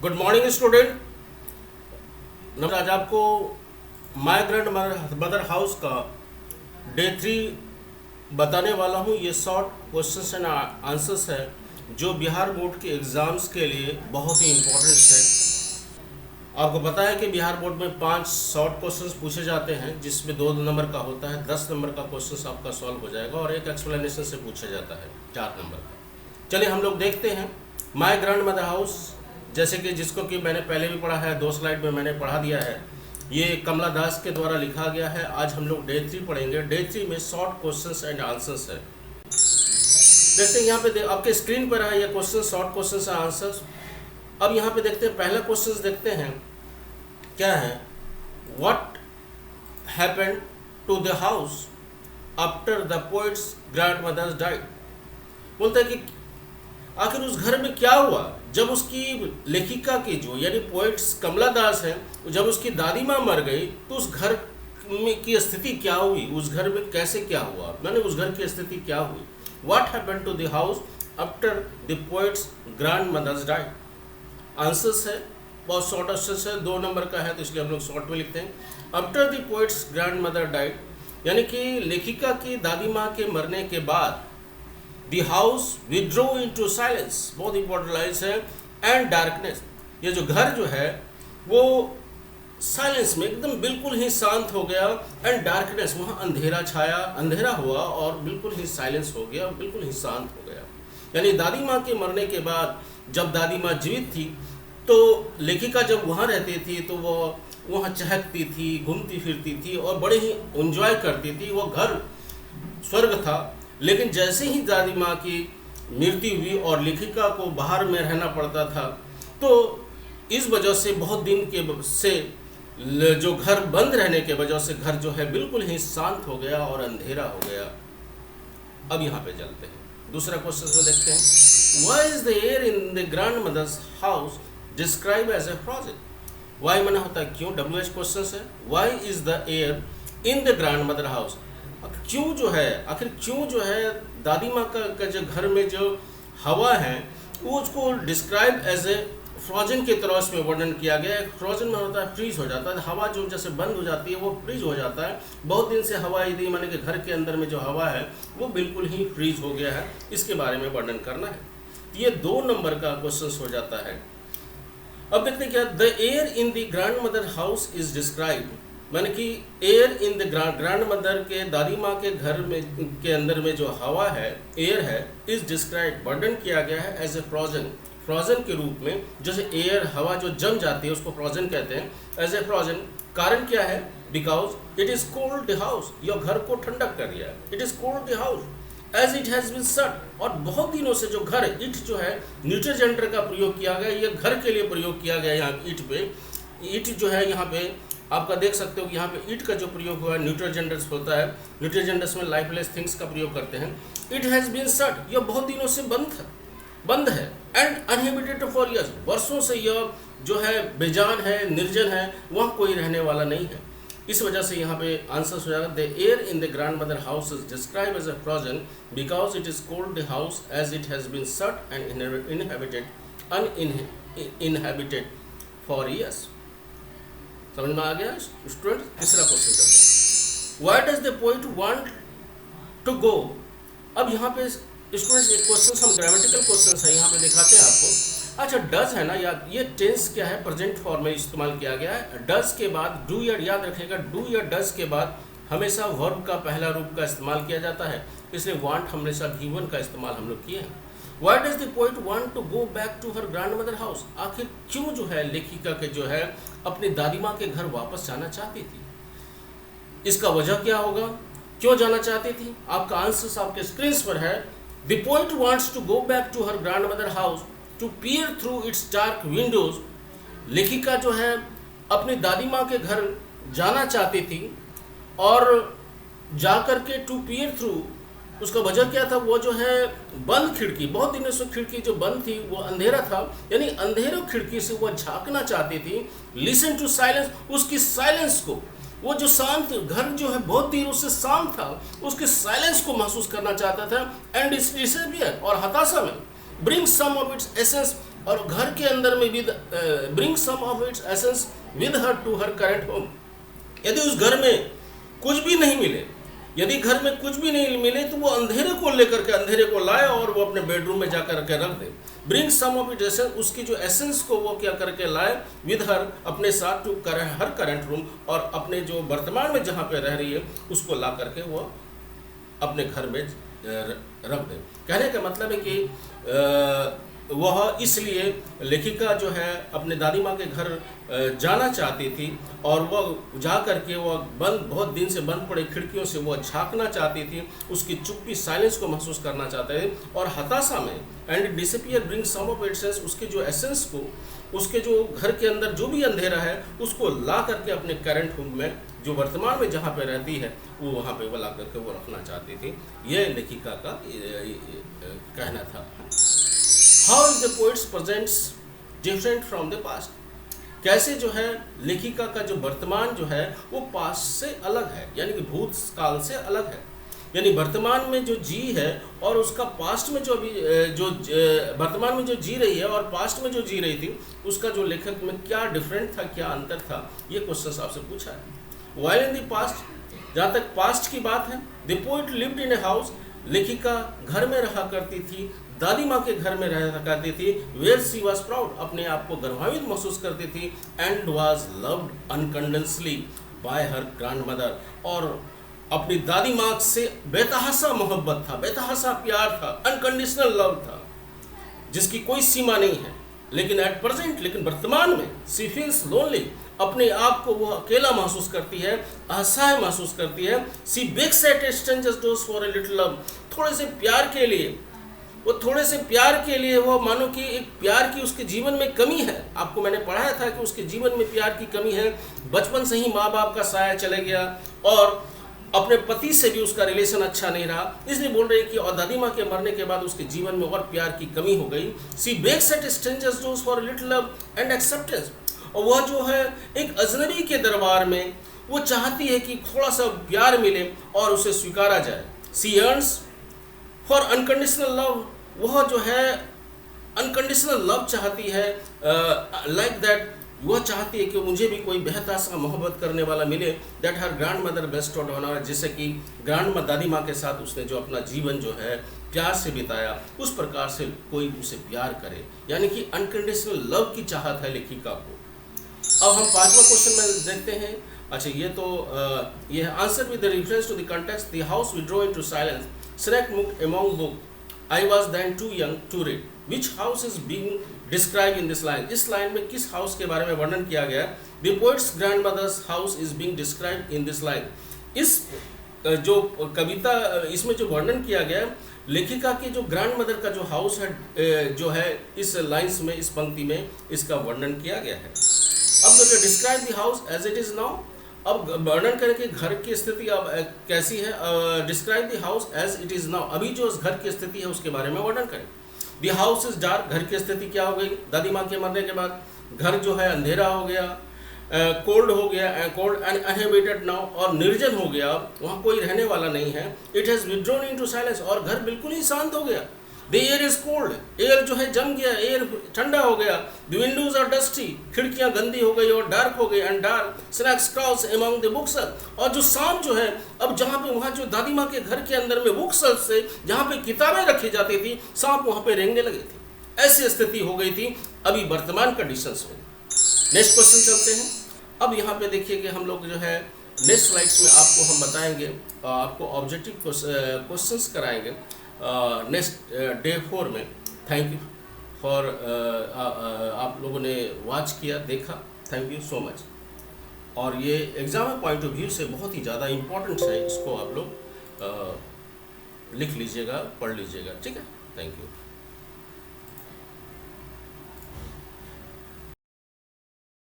Good morning student. आज आपको my grand mother house का डे 3 बताने वाला हूँ। ये शॉर्ट क्वेश्चंस एंड आंसर्स है जो बिहार बोर्ड के एग्ज़ाम्स के लिए बहुत ही इम्पोर्टेंट है। आपको पता है कि बिहार बोर्ड में 5 शॉर्ट क्वेश्चंस पूछे जाते हैं जिसमें 2 नंबर का होता है। 10 नंबर का क्वेश्चंस आपका सॉल्व हो जाएगा और एक एक्सप्लेनेशन से पूछा जाता है 4 नंबर का। चलिए हम लोग देखते हैं माय ग्रैंड मदर हाउस, जैसे कि जिसको कि मैंने पहले भी पढ़ा है, 2 स्लाइड में मैंने पढ़ा दिया है। ये कमला दास के द्वारा लिखा गया है। आज हम लोग डे 3 पढ़ेंगे। डे 3 में शॉर्ट क्वेश्चंस एंड आंसर्स है। देखते हैं यहाँ पे आपके स्क्रीन पर है ये question, short questions and answers. अब यहाँ पे देखते हैं पहला क्वेश्चन, देखते हैं क्या है। What happened to the house after the poet's grandmothers died. बोलते हैं कि आखिर उस घर में क्या हुआ जब उसकी लेखिका की जो यानी पोएट्स कमला दास है, जब उसकी दादी माँ मर गई तो उस घर में की स्थिति क्या हुई, उस घर में कैसे क्या हुआ, मैंने उस घर की स्थिति क्या हुई। What happened to the house after the poet's grandmothers died. Answers है बहुत शॉर्ट आंसर्स है, 2 नंबर का है तो इसलिए हम लोग शॉर्ट में लिखते हैं। After the poet's grand mother died यानी कि लेखिका की दादी माँ के मरने के बाद The house withdrew into silence, बहुत इंपॉर्टेंट लाइन्स है, and darkness। ये जो घर जो है वो साइलेंस में एकदम बिल्कुल ही शांत हो गया। एंड डार्कनेस, वहाँ अंधेरा छाया, अंधेरा हुआ और बिल्कुल ही साइलेंस हो गया, बिल्कुल ही शांत हो गया। यानी दादी माँ के मरने के बाद जब दादी माँ जीवित थी तो लेखिका जब वहाँ रहती थी तो वो वहाँ चहकती थी, घूमती फिरती थी और बड़े ही एंजॉय करती थी। वो घर स्वर्ग था। लेकिन जैसे ही दादी माँ की मृत्यु हुई और लेखिका को बाहर में रहना पड़ता था तो इस वजह से बहुत दिन के से जो घर बंद रहने के वजह से घर जो है बिल्कुल ही शांत हो गया और अंधेरा हो गया। अब यहाँ पे चलते हैं दूसरा क्वेश्चन में, देखते हैं why is the air in the grandmother's house describe as a frozen. Why मना होता है क्यों, WH क्वेश्चन है। Why is the air in the grandmother house, क्यों जो है, आखिर क्यों जो है दादी माँ का जो घर में जो हवा है वो उसको डिस्क्राइब एज ए फ्रोजन की तरह इसमें वर्णन किया गया है। फ्रोजन में होता है फ्रीज हो जाता है, हवा जो जैसे बंद हो जाती है वो फ्रीज हो जाता है। बहुत दिन से हवा यदि माने कि घर के अंदर में जो हवा है वो बिल्कुल ही फ्रीज हो गया है, इसके बारे में वर्णन करना है। ये 2 नंबर का क्वेश्चन हो जाता है। अब देखते हैं क्या, the air in the grandmother house is describe, माने कि air in the grand mother के दादी माँ के घर में के अंदर में जो हवा है, एयर है, इज डिस्क्राइब वर्णन किया गया है एज ए फ्रोजन, फ्रोजन के रूप में। जैसे एयर हवा जो जम जाती है उसको फ्रोजन कहते हैं, एज ए फ्रोजन। कारण क्या है, because it is cold the house, यह घर को ठंडक कर दिया है। It is cold the house as it has been shut, और बहुत दिनों से जो घर, इट जो है न्यूट्रल जेंडर का प्रयोग किया गया, ये घर के लिए प्रयोग किया गया। यहाँ ईट पे, ईट जो है यहाँ पे आपका देख सकते हो कि यहाँ पे ईट का जो प्रयोग हुआ है न्यूट्रल जेंडर्स होता है। न्यूट्रल जेंडर्स में लाइफलेस थिंग्स का प्रयोग करते हैं। इट हैज़ बीन शट, यह बहुत दिनों से बंद है। एंड अनहेबिटेड फॉर ईयर्स, वर्षों से यह जो है बेजान है, निर्जन है, वहाँ कोई रहने वाला नहीं है। इस वजह से यहाँ पे आंसर हो जाएगा the air in the grandmother house is describe as a frozen because it is cold the house as it has been shut and uninhabited for years. समझ में आ गया स्टूडेंट। तीसरा क्वेश्चन करते हैं, why does the poet want to go. अब यहाँ पे स्टूडेंट्स एक क्वेश्चन हम ग्रामेटिकल क्वेश्चन है यहाँ पे दिखाते हैं आपको। अच्छा डज है ना, या ये टेंस क्या है, प्रेजेंट फॉर्म में इस्तेमाल किया गया है। डज के बाद डू या, याद रखेगा डू या डज के बाद हमेशा वर्ब का पहला रूप का इस्तेमाल किया जाता है, इसलिए वांट हमेशा V1 का इस्तेमाल हम लोग किए हैं। Why does the poet want to go back to her grandmother house? आखिर क्यों जो है लेखिका के जो है अपनी दादी माँ के घर वापस जाना चाहती थी, इसका वजह क्या होगा, क्यों जाना चाहती थी। आपका आंसर आपके स्क्रीन पर है। The poet wants to go back to her grandmother house to peer through its dark windows। लेखिका जो है अपनी दादी माँ के घर जाना चाहती थी और जाकर के टू peer through, उसका वजह क्या था, वो जो है बंद खिड़की, बहुत दिनों से खिड़की जो बंद थी वो अंधेरा था, यानी अंधेरों खिड़की से वो झांकना चाहती थी। लिसन टू साइलेंस, उसकी साइलेंस को, वो जो शांत घर जो है बहुत देर उससे शांत था, उसके साइलेंस को महसूस करना चाहता था। एंड डिसअपियर, और हताशा में bring some of its essence, और घर के अंदर में with bring some of its essence with her to her current home. यदि उस घर में कुछ भी नहीं मिले, यदि घर में कुछ भी नहीं मिले तो वो अंधेरे को लेकर के अंधेरे को लाए और वो अपने बेडरूम में जाकर के रख दे। Bring some of it essence, उसकी जो एसेंस को वो क्या करके लाए विद हर, अपने साथ टू हर करंट रूम, और अपने जो वर्तमान में जहाँ पे रह रही है उसको ला करके वो अपने घर में रख दे। कहने का मतलब है कि वह इसलिए लेखिका जो है अपने दादी माँ के घर जाना चाहती थी, और वह जा करके वह बहुत दिन से बंद पड़े खिड़कियों से वह झांकना चाहती थी, उसकी चुप्पी साइलेंस को महसूस करना चाहते थे, और हताशा में and disappear bring some of its essence, उसके जो एसेंस को, उसके जो घर के अंदर जो भी अंधेरा है उसको ला करके अपने करंट रूम में, जो वर्तमान में जहाँ पे रहती है वो वहाँ पे वो ला करके वो रखना चाहती थी। ये लेखिका का कहना था। How is the poets presents different from the past, कैसे जो है लेखिका का जो वर्तमान जो है वो पास्ट से अलग है, यानी कि भूतकाल से अलग है। यानी वर्तमान में जो जी है और उसका पास्ट में जो अभी जो वर्तमान में जो जी रही है और पास्ट में जो जी रही थी उसका जो लेखक में क्या डिफरेंट था, क्या अंतर था, ये क्वेश्चन आपसे पूछा है। वाइल इन द पास्ट, जहाँ तक पास्ट की बात है, the poet lived in a house, लेखिका घर में रहा करती थी, दादी माँ के घर में रहा करती थी, वेयर सी वॉज प्राउड, अपने आप को गर्वान्वित महसूस करती थी, and was loved unconditionally bye her grand mother, और अपनी दादी माँ से बेतहासा मोहब्बत था, बेतहासा प्यार था, अनकंडीशनल लव था जिसकी कोई सीमा नहीं है। लेकिन एट प्रेजेंट, लेकिन वर्तमान में सी फील्स लोनली, अपने आप को वो अकेला महसूस करती है, असहाय महसूस करती है। She begs at strangers doors for a little love, थोड़े से प्यार के लिए, वो थोड़े से प्यार के लिए वो मानो कि एक प्यार की उसके जीवन में कमी है। आपको मैंने पढ़ाया था कि उसके जीवन में प्यार की कमी है, बचपन से ही माँ बाप का साया चले गया और अपने पति से भी उसका रिलेशन अच्छा नहीं रहा, इसलिए बोल रहे हैं कि और दादी माँ के मरने के बाद उसके जीवन में और प्यार की कमी हो गई। She begs at strangers doors for little love and acceptance, और वह जो है एक अजनबी के दरबार में वो चाहती है कि थोड़ा सा प्यार मिले और उसे स्वीकारा जाए। सी अर्न्स फॉर अनकंडीशनल लव, वह जो है अनकंडीशनल लव चाहती है, लाइक दैट, वह चाहती है कि मुझे भी कोई बेहतर सा मोहब्बत करने वाला मिले, that her grand mother bestowed on her, जैसे कि ग्रैंड दादी माँ के साथ उसने जो अपना जीवन जो है प्यार से बिताया, उस प्रकार से कोई उसे प्यार करे, यानी कि अनकंडीशनल लव की चाहत है लेखिका को। अब हम पांचवा क्वेश्चन में देखते हैं। अच्छा, ये तो ये answer with the reference to the context, the house withdraw into silence, select book among book, I was then too young to read. Which house is being described in this line? इस line में किस house के बारे में वर्णन किया गया है? The poet's grandmother's house is being described in this line. इस जो कविता, इसमें जो वर्णन किया गया है, लेखिका की जो ग्रैंड मदर का जो हाउस है जो है इस लाइन्स में, इस पंक्ति में इसका वर्णन किया गया है। अब देखिए, describe the house as it is now, अब वर्णन करें कि घर की स्थिति अब कैसी है। Describe the house as it is now, अभी जो घर की स्थिति है उसके बारे में वर्णन करें। द हाउस इज डार्क, घर की स्थिति क्या हो गई, दादी माँ के मरने के बाद घर जो है अंधेरा हो गया, कोल्ड हो गया, कोल्ड एंड अनहेबिटेड नाउ, और निर्जन हो गया, वहाँ कोई रहने वाला नहीं है। It has withdrawn into silence, और घर बिल्कुल ही शांत हो गया। The air is cold, air जो है जम गया, एयर ठंडा हो गया। द विंडोज आर डस्टी, खिड़कियां गंदी हो गई और डार्क हो गई। And dark snacks crowds among the books, और जो सांप जो है, अब जहाँ पे वहाँ जो दादी माँ के घर के अंदर में बुक्स से जहाँ पे किताबें रखी जाती थी, सांप वहाँ पे रेंगने लगे थे। ऐसी स्थिति हो गई थी अभी वर्तमान कंडीशंस में। नेक्स्ट क्वेश्चन चलते हैं। अब यहाँ पे देखिए कि हम लोग जो है नेक्स्ट स्लाइड्स में आपको हम बताएंगे, आपको ऑब्जेक्टिव क्वेश्चंस कराएंगे नेक्स्ट डे 4 में। थैंक यू फॉर आप लोगों ने वॉच किया, देखा, थैंक यू सो मच। और ये एग्ज़ाम पॉइंट ऑफ व्यू से बहुत ही ज़्यादा इम्पोर्टेंट है, इसको आप लोग लिख लीजिएगा, पढ़ लीजिएगा, ठीक है। Thank you.